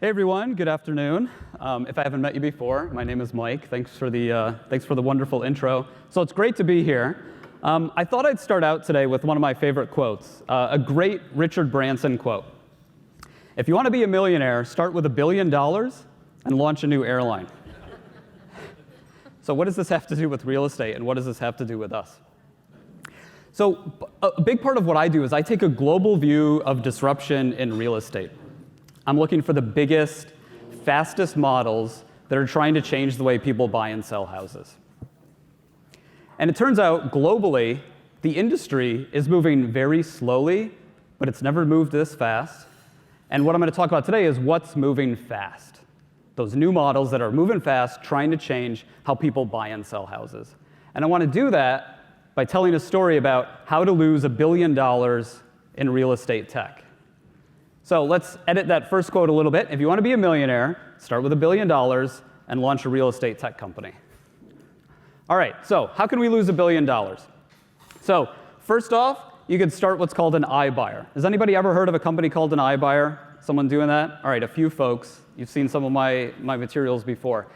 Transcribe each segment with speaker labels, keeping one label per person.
Speaker 1: Hey everyone, good afternoon. If I haven't met you before, my name is Mike. Thanks for the wonderful intro. So it's great to be here. I thought I'd start out today with one of my favorite quotes, a great Richard Branson quote. If you want to be a millionaire, start with $1 billion and launch a new airline. So what does this have to do with real estate, and what does this have to do with us? So a big part of what I do is I take a global view of disruption in real estate. I'm looking for the biggest, fastest models that are trying to change the way people buy and sell houses. And it turns out, globally, the industry is moving very slowly, but it's never moved this fast. And what I'm going to talk about today is what's moving fast. Those new models that are moving fast, trying to change how people buy and sell houses. And I want to do that by telling a story about how to lose $1 billion in real estate tech. So let's edit that first quote a little bit. If you want to be a millionaire, start with $1 billion and launch a real estate tech company. All right, so how can we lose $1 billion? So first off, you could start what's called an iBuyer. Has anybody ever heard of a company called an iBuyer? Someone doing that? All right, a few folks. You've seen some of my materials before.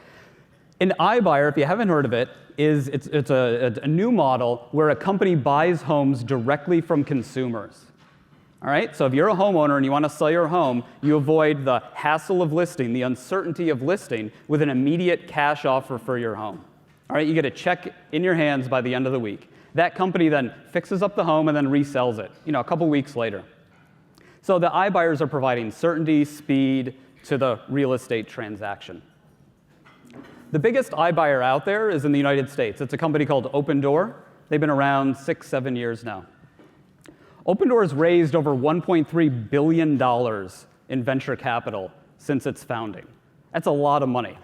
Speaker 1: An iBuyer, if you haven't heard of it, it's a new model where a company buys homes directly from consumers. All right, so if you're a homeowner and you want to sell your home, you avoid the hassle of listing, the uncertainty of listing, with an immediate cash offer for your home. All right, you get a check in your hands by the end of the week. That company then fixes up the home and then resells it, a couple weeks later. So the iBuyers are providing certainty, speed to the real estate transaction. The biggest iBuyer out there is in the United States. It's a company called Opendoor. They've been around 6-7 years now. Opendoor has raised over $1.3 billion in venture capital since its founding. That's a lot of money.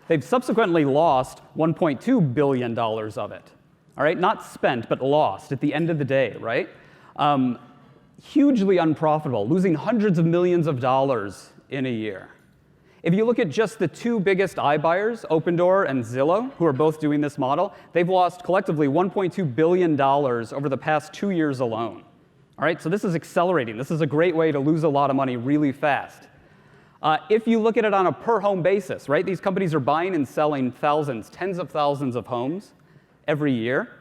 Speaker 1: They've subsequently lost $1.2 billion of it. All right, not spent, but lost at the end of the day, right? Hugely unprofitable, losing hundreds of millions of dollars in a year. If you look at just the two biggest iBuyers, Opendoor and Zillow, who are both doing this model, they've lost collectively $1.2 billion over the past 2 years alone. All right, so this is accelerating. This is a great way to lose a lot of money really fast. If you look at it on a per home basis, right, these companies are buying and selling thousands, tens of thousands of homes every year.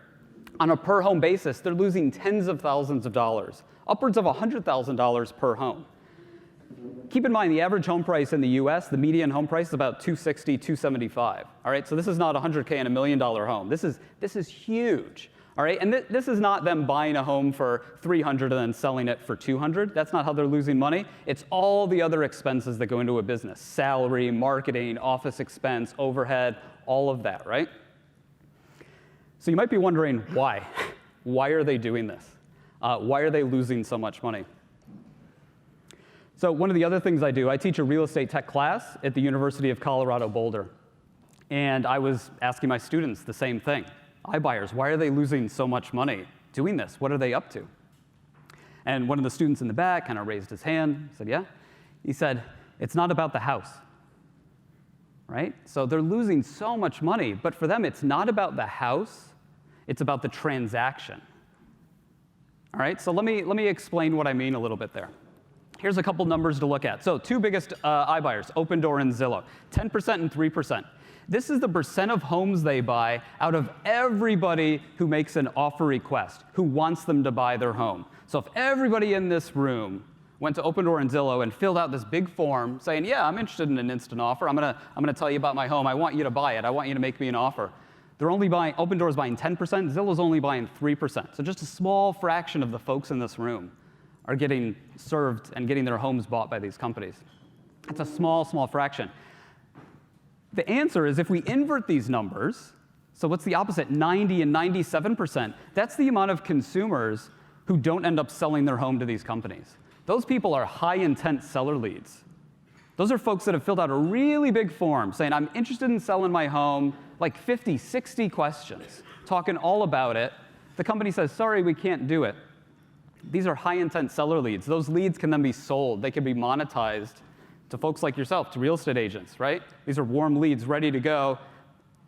Speaker 1: On a per home basis, they're losing tens of thousands of dollars, upwards of $100,000 per home. Keep in mind, the average home price in the US, the median home price is about $260,000, $275,000. All right, so this is not $100K and $1 million home. This is huge. All right, and this is not them buying a home for $300 and then selling it for $200. That's not how they're losing money. It's all the other expenses that go into a business: salary, marketing, office expense, overhead, all of that, right? So you might be wondering why. Why are they doing this? Why are they losing so much money? So one of the other things I do, I teach a real estate tech class at the University of Colorado Boulder. And I was asking my students the same thing. iBuyers, why are they losing so much money doing this? What are they up to? And one of the students in the back kind of raised his hand, said, yeah. He said, it's not about the house, right? So they're losing so much money, but for them, it's not about the house, it's about the transaction. All right, so let me explain what I mean a little bit there. Here's a couple numbers to look at. So two biggest iBuyers, Opendoor and Zillow, 10% and 3%. This is the percent of homes they buy out of everybody who makes an offer request, who wants them to buy their home. So if everybody in this room went to Opendoor and Zillow and filled out this big form saying, yeah, I'm interested in an instant offer. I'm gonna tell you about my home. I want you to buy it. I want you to make me an offer. They're only buying, Opendoor's buying 10%, Zillow's only buying 3%. So just a small fraction of the folks in this room are getting served and getting their homes bought by these companies. It's a small, small fraction. The answer is, if we invert these numbers, so what's the opposite, 90 and 97%, that's the amount of consumers who don't end up selling their home to these companies. Those people are high-intent seller leads. Those are folks that have filled out a really big form saying, I'm interested in selling my home, like 50, 60 questions, talking all about it. The company says, sorry, we can't do it. These are high-intent seller leads. Those leads can then be sold. They can be monetized to folks like yourself, to real estate agents, right? These are warm leads ready to go.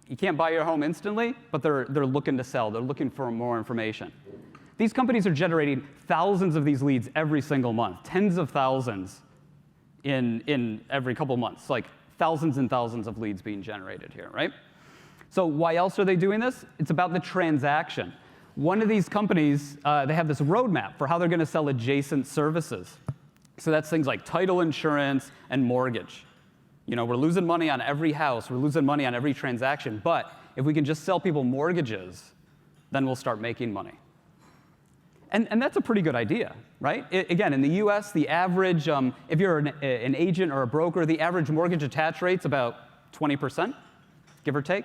Speaker 1: You can't buy your home instantly, but they're looking to sell. They're looking for more information. These companies are generating thousands of these leads every single month, tens of thousands in every couple months, like thousands and thousands of leads being generated here, right? So why else are they doing this? It's about the transaction. One of these companies, they have this roadmap for how they're going to sell adjacent services. So that's things like title insurance and mortgage. You know, we're losing money on every house, we're losing money on every transaction, but if we can just sell people mortgages, then we'll start making money. And that's a pretty good idea, right? Again, in the US, the average, if you're an agent or a broker, the average mortgage attach rate's about 20%, give or take.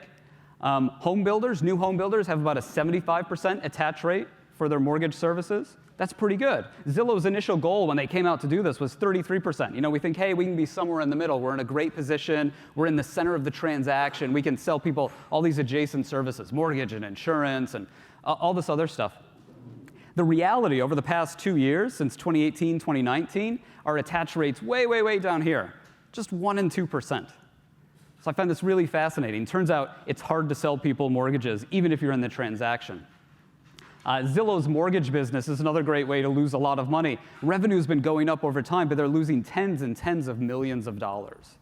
Speaker 1: Home builders, new home builders have about a 75% attach rate for their mortgage services. That's pretty good. Zillow's initial goal when they came out to do this was 33%. You know, we think, hey, we can be somewhere in the middle. We're in a great position. We're in the center of the transaction. We can sell people all these adjacent services, mortgage and insurance and all this other stuff. The reality over the past 2 years, since 2018, 2019, our attach rates way, way, way down here, just 1% and 2%. So I find this really fascinating. Turns out it's hard to sell people mortgages, even if you're in the transaction. Zillow's mortgage business is another great way to lose a lot of money. Revenue's been going up over time, but they're losing tens and tens of millions of dollars.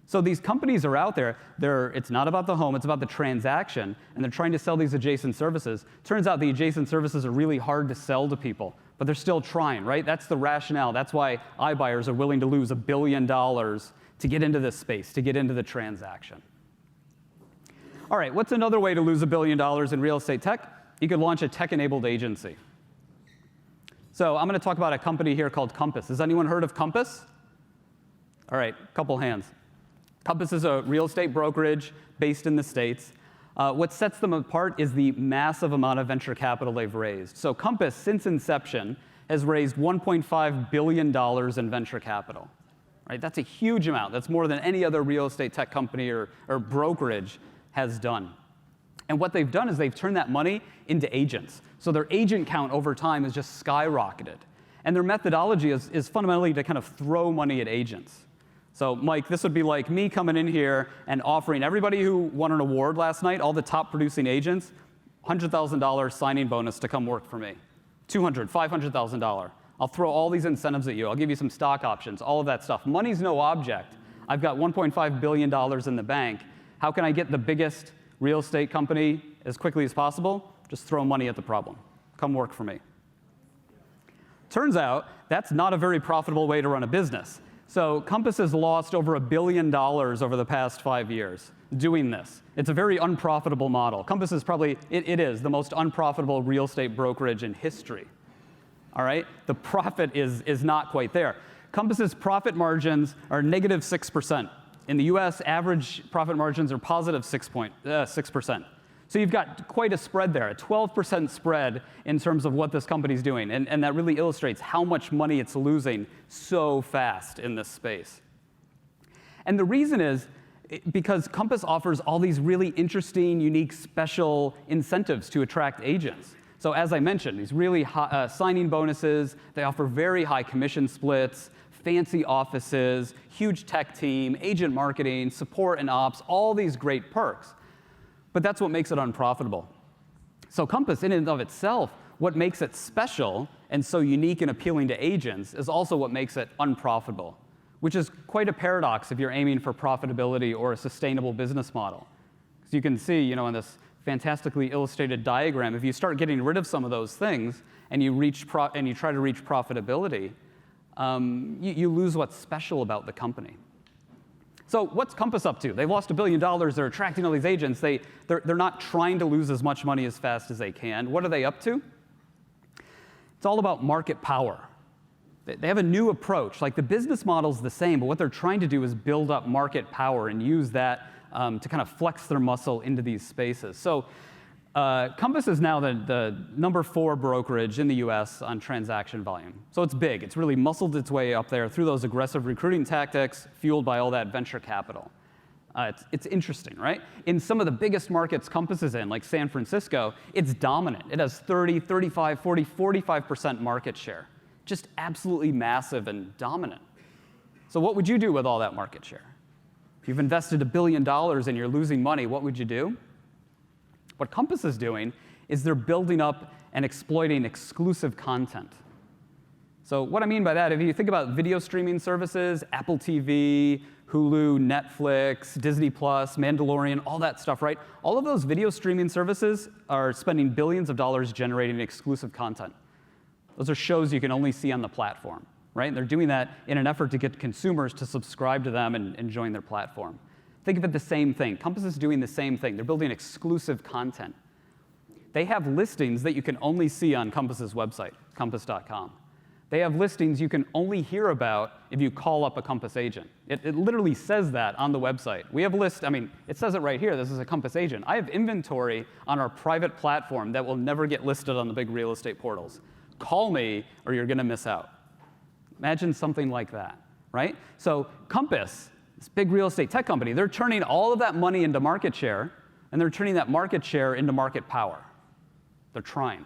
Speaker 1: So these companies are out there, it's not about the home, it's about the transaction, and they're trying to sell these adjacent services. Turns out the adjacent services are really hard to sell to people, but they're still trying, right? That's the rationale. That's why iBuyers are willing to lose $1 billion to get into this space, to get into the transaction. All right, what's another way to lose $1 billion in real estate tech? You could launch a tech-enabled agency. So I'm going to talk about a company here called Compass. Has anyone heard of Compass? All right, couple hands. Compass is a real estate brokerage based in the States. What sets them apart is the massive amount of venture capital they've raised. So Compass, since inception, has raised $1.5 billion in venture capital. Right? That's a huge amount. That's more than any other real estate tech company or brokerage has done. And what they've done is they've turned that money into agents. So their agent count over time has just skyrocketed. And their methodology is fundamentally to kind of throw money at agents. So Mike, this would be like me coming in here and offering everybody who won an award last night, all the top producing agents, $100,000 signing bonus to come work for me. $200,000, $500,000. I'll throw all these incentives at you. I'll give you some stock options, all of that stuff. Money's no object. I've got $1.5 billion in the bank. How can I get the biggest real estate company as quickly as possible? Just throw money at the problem. Come work for me. Turns out that's not a very profitable way to run a business. So Compass has lost over $1 billion over the past 5 years doing this. It's a very unprofitable model. Compass is probably, it is the most unprofitable real estate brokerage in history. All right? The profit is not quite there. Compass's profit margins are negative 6%. In the US, average profit margins are positive 6%. So you've got quite a spread there, a 12% spread in terms of what this company's doing. And that really illustrates how much money it's losing so fast in this space. And the reason is because Compass offers all these really interesting, unique, special incentives to attract agents. So as I mentioned, these really high, signing bonuses, they offer very high commission splits, fancy offices, huge tech team, agent marketing, support and ops, all these great perks. But that's what makes it unprofitable. So Compass, in and of itself, what makes it special and so unique and appealing to agents is also what makes it unprofitable, which is quite a paradox if you're aiming for profitability or a sustainable business model. As you can see, you know, in this fantastically illustrated diagram, if you start getting rid of some of those things and you try to reach profitability, you lose what's special about the company. So what's Compass up to? They've lost $1 billion. They're attracting all these agents. They're not trying to lose as much money as fast as they can. What are they up to? It's all about market power. They have a new approach. Like the business model's the same, but what they're trying to do is build up market power and use that to kind of flex their muscle into these spaces. So Compass is now the number 4 brokerage in the US on transaction volume. So it's big. It's really muscled its way up there through those aggressive recruiting tactics fueled by all that venture capital. It's interesting, right? In some of the biggest markets Compass is in, like San Francisco, it's dominant. It has 30, 35, 40, 45% market share. Just absolutely massive and dominant. So what would you do with all that market share? If you've invested $1 billion and you're losing money, what would you do? What Compass is doing is they're building up and exploiting exclusive content. So what I mean by that, if you think about video streaming services, Apple TV, Hulu, Netflix, Disney Plus, Mandalorian, all that stuff, right? All of those video streaming services are spending billions of dollars generating exclusive content. Those are shows you can only see on the platform, right? And they're doing that in an effort to get consumers to subscribe to them and join their platform. Think of it the same thing. Compass is doing the same thing. They're building exclusive content. They have listings that you can only see on Compass's website, compass.com. They have listings you can only hear about if you call up a Compass agent. It literally says that on the website. We have it says it right here. This is a Compass agent. I have inventory on our private platform that will never get listed on the big real estate portals. Call me or you're going to miss out. Imagine something like that, right? So Compass, this big real estate tech company, they're turning all of that money into market share, and they're turning that market share into market power. They're trying.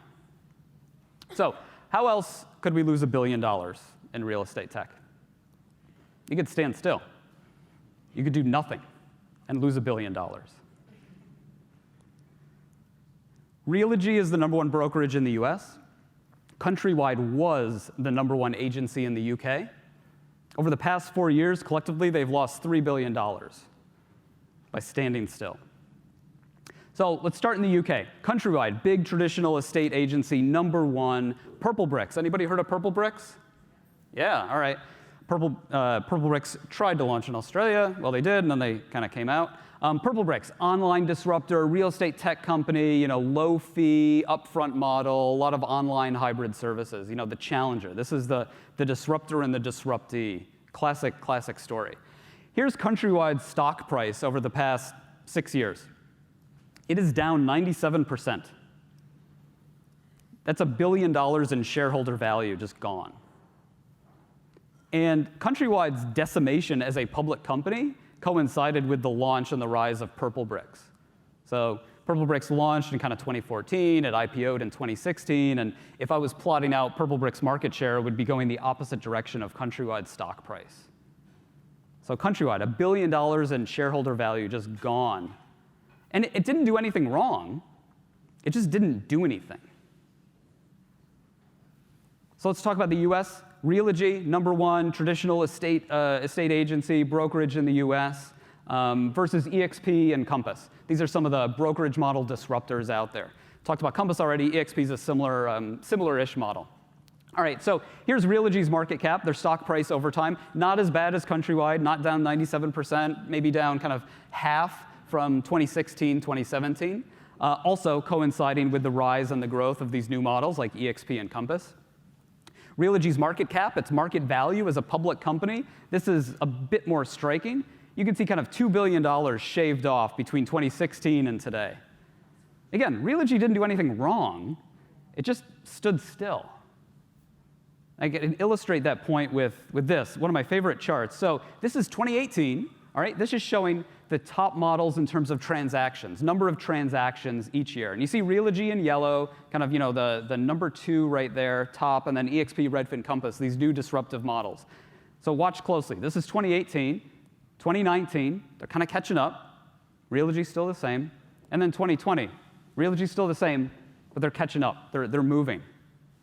Speaker 1: So how else could we lose $1 billion in real estate tech? You could stand still. You could do nothing and lose $1 billion. Realogy is the #1 brokerage in the US. Countrywide was the #1 agency in the UK. Over the past 4 years, collectively, they've lost $3 billion by standing still. So let's start in the UK. Countrywide, big traditional estate agency, #1. Purplebricks. Anybody heard of Purplebricks? Yeah, all right. Purplebricks tried to launch in Australia. Well, they did, and then they kind of came out. Purplebricks, online disruptor, real estate tech company, low fee, upfront model, a lot of online hybrid services. The challenger. This is the disruptor and the disruptee. Classic story. Here's Countrywide's stock price over the past 6 years. It is down 97%. That's $1 billion in shareholder value just gone. And Countrywide's decimation as a public company coincided with the launch and the rise of Purplebricks. So Purplebricks launched in kind of 2014, it IPO'd in 2016, and if I was plotting out Purplebricks' market share, it would be going the opposite direction of Countrywide's stock price. So Countrywide, $1 billion in shareholder value just gone. And it didn't do anything wrong. It just didn't do anything. So let's talk about the US. Realogy, #1 traditional estate agency, brokerage in the US, versus EXP and Compass. These are some of the brokerage model disruptors out there. Talked about Compass already. EXP is a similar-ish model. All right, so here's Realogy's market cap, their stock price over time. Not as bad as Countrywide, not down 97%, maybe down kind of half from 2016, 2017, also coinciding with the rise and the growth of these new models like EXP and Compass. Realogy's market cap, its market value as a public company, this is a bit more striking. You can see kind of $2 billion shaved off between 2016 and today. Again, Realogy didn't do anything wrong. It just stood still. I can illustrate that point with this, one of my favorite charts. So this is 2018, all right? This is showing the top models in terms of transactions, number of transactions each year. And you see Realogy in yellow, kind of the #2 right there, top, and then EXP, Redfin, Compass, these new disruptive models. So watch closely. This is 2018, 2019, they're kind of catching up. Realogy's still the same. And then 2020, Realogy's still the same, but they're catching up. They're moving,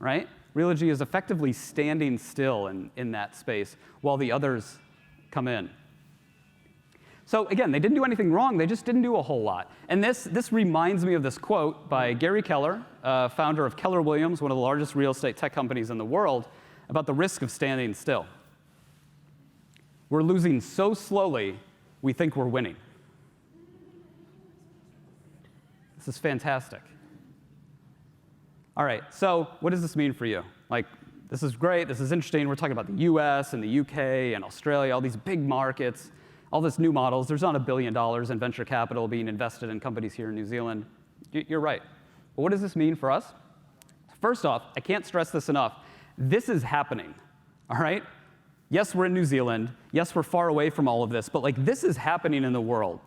Speaker 1: right? Realogy is effectively standing still in that space while the others come in. So again, they didn't do anything wrong, they just didn't do a whole lot. And this reminds me of this quote by Gary Keller, founder of Keller Williams, one of the largest real estate tech companies in the world, about the risk of standing still. We're losing so slowly, we think we're winning. This is fantastic. All right, so what does this mean for you? This is great, this is interesting. We're talking about the US and the UK and Australia, all these big markets. All these new models, there's not $1 billion in venture capital being invested in companies here in New Zealand. You're right. But what does this mean for us? First off, I can't stress this enough. This is happening, all right? Yes, we're in New Zealand. Yes, we're far away from all of this, but this is happening in the world.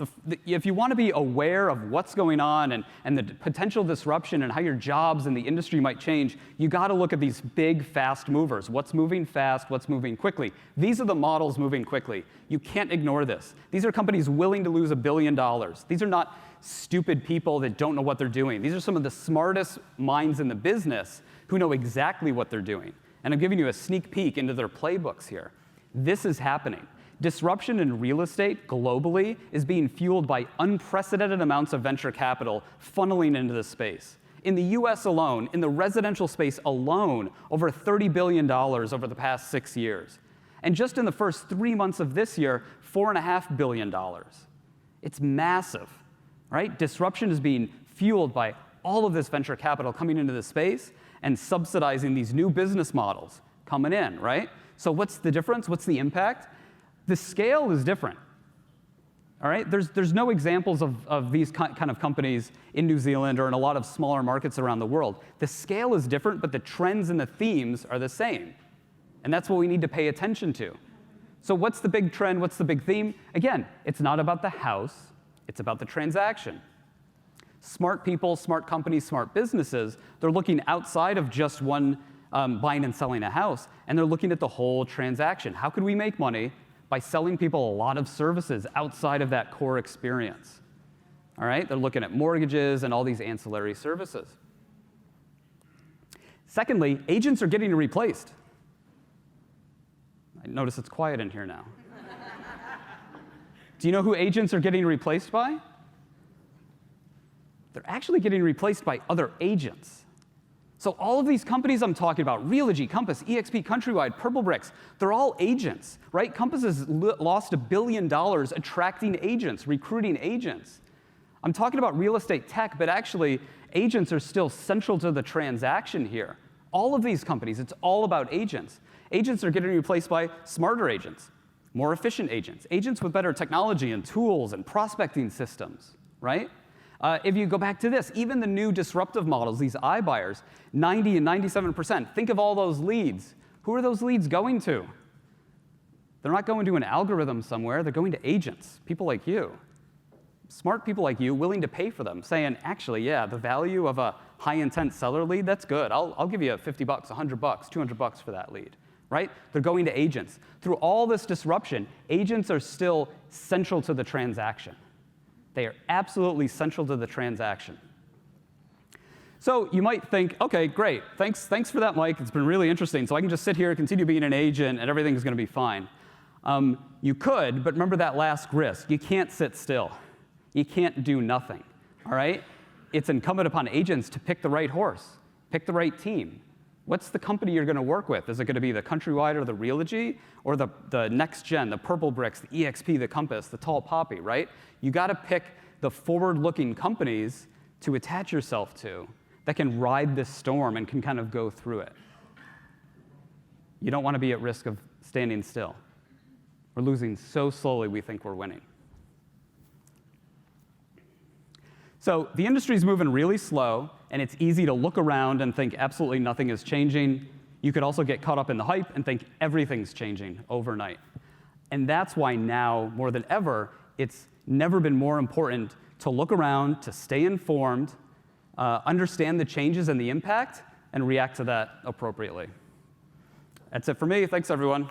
Speaker 1: If you want to be aware of what's going on and the potential disruption and how your jobs and the industry might change, you got to look at these big, fast movers. What's moving fast? What's moving quickly? These are the models moving quickly. You can't ignore this. These are companies willing to lose $1 billion. These are not stupid people that don't know what they're doing. These are some of the smartest minds in the business who know exactly what they're doing. And I'm giving you a sneak peek into their playbooks here. This is happening. Disruption in real estate globally is being fueled by unprecedented amounts of venture capital funneling into the space. In the US alone, in the residential space alone, over $30 billion over the past 6 years. And just in the first 3 months of this year, $4.5 billion. It's massive, right? Disruption is being fueled by all of this venture capital coming into the space and subsidizing these new business models coming in, right? So what's the difference? What's the impact? The scale is different. All right? There's no examples of these kind of companies in New Zealand or in a lot of smaller markets around the world. The scale is different, but the trends and the themes are the same. And that's what we need to pay attention to. So what's the big trend? What's the big theme? Again, it's not about the house. It's about the transaction. Smart people, smart companies, smart businesses, they're looking outside of just one buying and selling a house, and they're looking at the whole transaction. How could we make money by selling people a lot of services outside of that core experience? All right? They're looking at mortgages and all these ancillary services. Secondly, agents are getting replaced. I notice it's quiet in here now. Do you know who agents are getting replaced by? They're actually getting replaced by other agents. So all of these companies I'm talking about, Realogy, Compass, eXp, Countrywide, Purplebricks, they're all agents, right? Compass has lost $1 billion attracting agents, recruiting agents. I'm talking about real estate tech, but actually agents are still central to the transaction here. All of these companies, it's all about agents. Agents are getting replaced by smarter agents, more efficient agents, agents with better technology and tools and prospecting systems, right? If you go back to this, even the new disruptive models, these iBuyers, 90 and 97%, think of all those leads. Who are those leads going to? They're not going to an algorithm somewhere, they're going to agents, people like you. Smart people like you willing to pay for them, saying, actually, yeah, the value of a high-intent seller lead, that's good. I'll give you $50, $100, $200 for that lead, right? They're going to agents. Through all this disruption, agents are still central to the transaction. They are absolutely central to the transaction. So you might think, okay, great, thanks for that, Mike. It's been really interesting. So I can just sit here, continue being an agent, and everything's going to be fine. You could, but remember that last risk. You can't sit still. You can't do nothing, all right? It's incumbent upon agents to pick the right horse, pick the right team. What's the company you're going to work with? Is it going to be the Countrywide or the Realogy, or the next gen, the Purplebricks, the eXp, the Compass, the Tall Poppy, right? You got to pick the forward-looking companies to attach yourself to that can ride this storm and can kind of go through it. You don't want to be at risk of standing still. We're losing so slowly we think we're winning. So the industry's moving really slow, and it's easy to look around and think absolutely nothing is changing. You could also get caught up in the hype and think everything's changing overnight. And that's why now, more than ever, it's never been more important to look around, to stay informed, understand the changes and the impact, and react to that appropriately. That's it for me. Thanks, everyone.